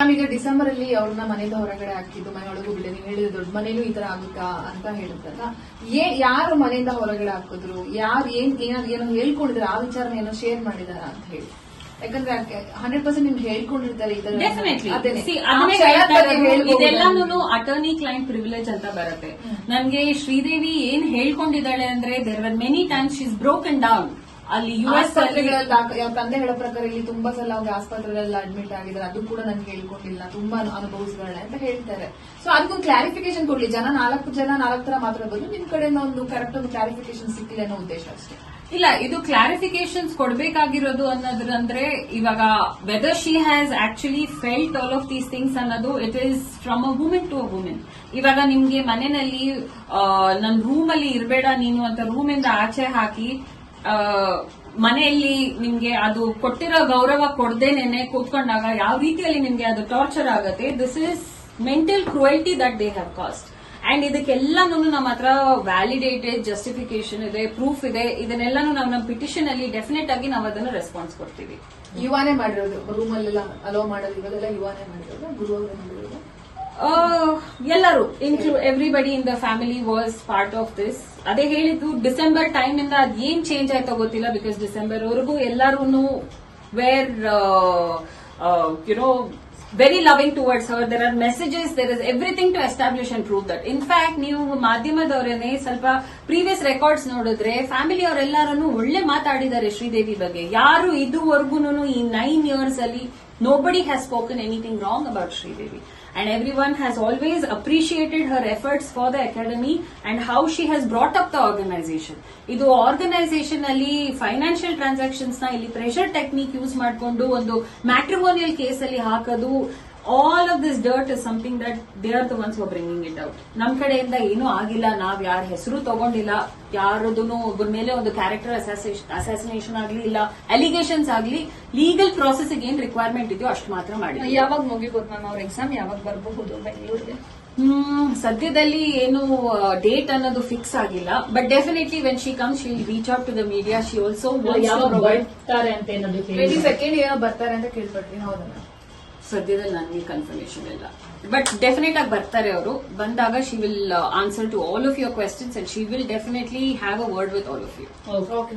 ನಾವೀಗ ಡಿಸೆಂಬರ್ ಅಲ್ಲಿ ಅವ್ರನ್ನ ಮನೆಯಿಂದ ಹೊರಗಡೆ ಹಾಕಿದ್ದು, ಮನೆಯೊಳಗೂ ಬಿಡಿ, ನೀವು ಹೇಳಿದ್ರೆ ದೊಡ್ಡ ಮನೇಲೂ ಈ ತರ ಆಗುತ್ತಾ ಅಂತ ಹೇಳಿದ್ರಲ್ಲ, ಯಾರು ಮನೆಯಿಂದ ಹೊರಗಡೆ ಹಾಕಿದ್ರು, ಯಾರು ಏನೋ ಹೇಳ್ಕೊಂಡಿದ್ರು, ಆ ವಿಚಾರನ ಏನೋ ಶೇರ್ ಮಾಡಿದಾರ ಅಂತ ಹೇಳಿ. ಯಾಕಂದ್ರೆ 100% ನಿಮ್ಗೆ ಹೇಳ್ಕೊಂಡಿರ್ತಾರೆ ಇದೆಲ್ಲಾನು ಅಟರ್ನಿ ಕ್ಲೈಂಟ್ ಪ್ರಿವಿಲೇಜ್ ಅಂತ ಬರುತ್ತೆ. ನನ್ಗೆ ಶ್ರೀದೇವಿ ಏನ್ ಹೇಳ್ಕೊಂಡಿದ್ದಾಳೆ ಅಂದ್ರೆ there are many times she is broken down. ಅಲ್ಲಿ ಯುಎಸ್ ತಂದೆ ಹೇಳೋ ಪ್ರಕಾರ ಇಲ್ಲಿ ತುಂಬಾ ಸಲ ಅವ್ರಿಗೆ ಆಸ್ಪತ್ರೆಗಳೆಲ್ಲ ಅಡ್ಮಿಟ್ ಆಗಿದ್ದಾರೆ, ಅದು ಕೂಡ ನನ್ಗೆ ಹೇಳ್ಕೊಂಡಿಲ್ಲ, ತುಂಬಾ ಅನುಭವಿಸಿದಾಳೆ ಅಂತ ಹೇಳ್ತಾರೆ. ಸೊ ಅದಕ್ಕೊಂದು ಕ್ಲಾರಿಫಿಕೇಶನ್ ಕೊಡ್ಲಿ, ನಾಲ್ಕು ತರ ಮಾತಾಡಬಹುದು, ನಿಮ್ ಕಡೆಯಿಂದ ಒಂದು ಕರೆಕ್ಟ್ ಒಂದು ಕ್ಲಾರಿಫಿಕೇಶನ್ ಸಿಕ್ಕಿಲ್ಲ ಅನ್ನೋ ಉದ್ದೇಶ ಅಷ್ಟೇ. ಇಲ್ಲ, ಇದು ಕ್ಲಾರಿಫಿಕೇಶನ್ಸ್ ಕೊಡ್ಬೇಕಾಗಿರೋದು ಅನ್ನೋದ್ರಂದ್ರೆ ಇವಾಗ whether she has actually felt all of these things ಅನ್ನೋದು it is from a women to a women. ಇವಾಗ ನಿಮ್ಗೆ ಮನೆಯಲ್ಲಿ ನನ್ ರೂಮ್ ಅಲ್ಲಿ ಇರಬೇಡ ನೀನು ಅಂತ ರೂಮ್ ಇಂದ ಆಚೆ ಹಾಕಿ ಮನೆಯಲ್ಲಿ ನಿಮ್ಗೆ ಅದು ಕೊಟ್ಟಿರೋ ಗೌರವ ಕೊಡದೇನೆ ಕೂತ್ಕೊಂಡಾಗ ಯಾವ ರೀತಿಯಲ್ಲಿ ನಿಮ್ಗೆ ಅದು ಟಾರ್ಚರ್ ಆಗುತ್ತೆ. This is mental cruelty that they have caused. And ಇದಕ್ಕೆಲ್ಲಾನು ನಮ್ಮ ಹತ್ರ ವ್ಯಾಲಿಡೇಟೆಡ್ ಜಸ್ಟಿಫಿಕೇಶನ್ ಇದೆ, ಪ್ರೂಫ್ ಇದೆ. ಇದನ್ನೆಲ್ಲಾನು ನಾವು ನಮ್ಮ ಪಿಟಿಷನ್ ಅಲ್ಲಿ ಡೆಫಿನೆಟ್ ಆಗಿ ನಾವು ಅದನ್ನು ರೆಸ್ಪಾನ್ಸ್ ಕೊಡ್ತೀವಿ. ಯುವಾನೇ ಮಾಡಿರೋದು, ರೂಮ್ ಅಲ್ಲೆಲ್ಲ ಅಲೋ ಮಾಡೋದು ಇವಾಗೆಲ್ಲ ಯುವಾನೇ ಮಾಡಿರೋದು, ಗುರು ಮಾಡಿರೋದು, ಎಲ್ಲರೂ everybody in the family was part of this. ಅದೇ ಹೇಳಿದ್ದು ಡಿಸೆಂಬರ್ ಟೈಮ್ ಇಂದ ಅದ್ ಏನ್ ಚೇಂಜ್ ಆಯ್ತೋ ಗೊತ್ತಿಲ್ಲ, ಬಿಕಾಸ್ ಡಿಸೆಂಬರ್ ವರೆಗೂ ಎಲ್ಲರೂ wear very loving towards her. There are messages, there is everything to establish and prove that. In fact, ನೀವು ಮಾಧ್ಯಮದವರೇನೆ ಸ್ವಲ್ಪ ಪ್ರೀವಿಯಸ್ ರೆಕಾರ್ಡ್ಸ್ ನೋಡಿದ್ರೆ ಫ್ಯಾಮಿಲಿ ಅವರೆಲ್ಲರೂ ಒಳ್ಳೆ ಮಾತಾಡಿದ್ದಾರೆ ಶ್ರೀದೇವಿ ಬಗ್ಗೆ. ಯಾರು ಇದುವರೆಗೂ ಈ 9 years ಅಲ್ಲಿ nobody has spoken anything wrong about Sridevi. And everyone has always appreciated her efforts for the academy and how she has brought up the organization. ಇದು ಆರ್ಗನೈಸೇಷನ್ ಅಲ್ಲಿ ಫೈನಾನ್ಷಿಯಲ್ ಟ್ರಾನ್ಸಾಕ್ಷನ್ಸ್ ನ ಇಲ್ಲಿ ಪ್ರೆಷರ್ ಟೆಕ್ನಿಕ್ ಯೂಸ್ ಮಾಡಿಕೊಂಡು ಒಂದು matrimonial case ಅಲ್ಲಿ ಹಾಕೋದು, all of this dirt is something that they are the ones who bringing it out. ನಮ್ ಕಡೆಯಿಂದ ಏನೂ ಆಗಿಲ್ಲ, ನಾವ್ ಯಾರ ಹೆಸರು ತಗೊಂಡಿಲ್ಲ, ಯಾರದೂ ಒಬ್ಬರ ಮೇಲೆ ಒಂದು ಕ್ಯಾರೆಕ್ಟರ್ ಅಸಾಸಿನೇಷನ್ ಆಗ್ಲಿ, ಇಲ್ಲ ಅಲಿಗೇಷನ್ಸ್ ಆಗ್ಲಿ, ಲೀಗಲ್ ಪ್ರಾಸೆಸ್ ಏನ್ ರಿಕ್ವೈರ್ಮೆಂಟ್ ಇದೆಯೋ ಅಷ್ಟು ಮಾತ್ರ ಮಾಡಿ. ಯಾವಾಗ ಮುಗಿಬಹುದು ಮ್ಯಾಮ್ ಅವ್ರ ಎಕ್ಸಾಮ್, ಯಾವಾಗ ಬರಬಹುದು ಬೆಂಗಳೂರಿಗೆ? ಸದ್ಯದಲ್ಲಿ ಏನು ಡೇಟ್ ಅನ್ನೋದು ಫಿಕ್ಸ್ ಆಗಿಲ್ಲ, but definitely when she comes she will reach out to the media. She also ಬರ್ತಾರೆ ಅಂತ ಏನಾದ್ರು 22nd ಏನೋ ಬರ್ತಾರೆ ಅಂತ ಕೇಳ್ಪಟ್ರಿ, ಹೌದಾ? ಸದ್ಯದಲ್ಲಿ ನನಗೆ ಕನ್ಫರ್ಮೇಶನ್ ಇಲ್ಲ, ಬಟ್ ಡೆಫಿನೆಟ್ ಆಗಿ ಬರ್ತಾರೆ ಅವರು. ಬಂದಾಗ she will answer to all of your questions and she will definitely have a word with all of you. Okay.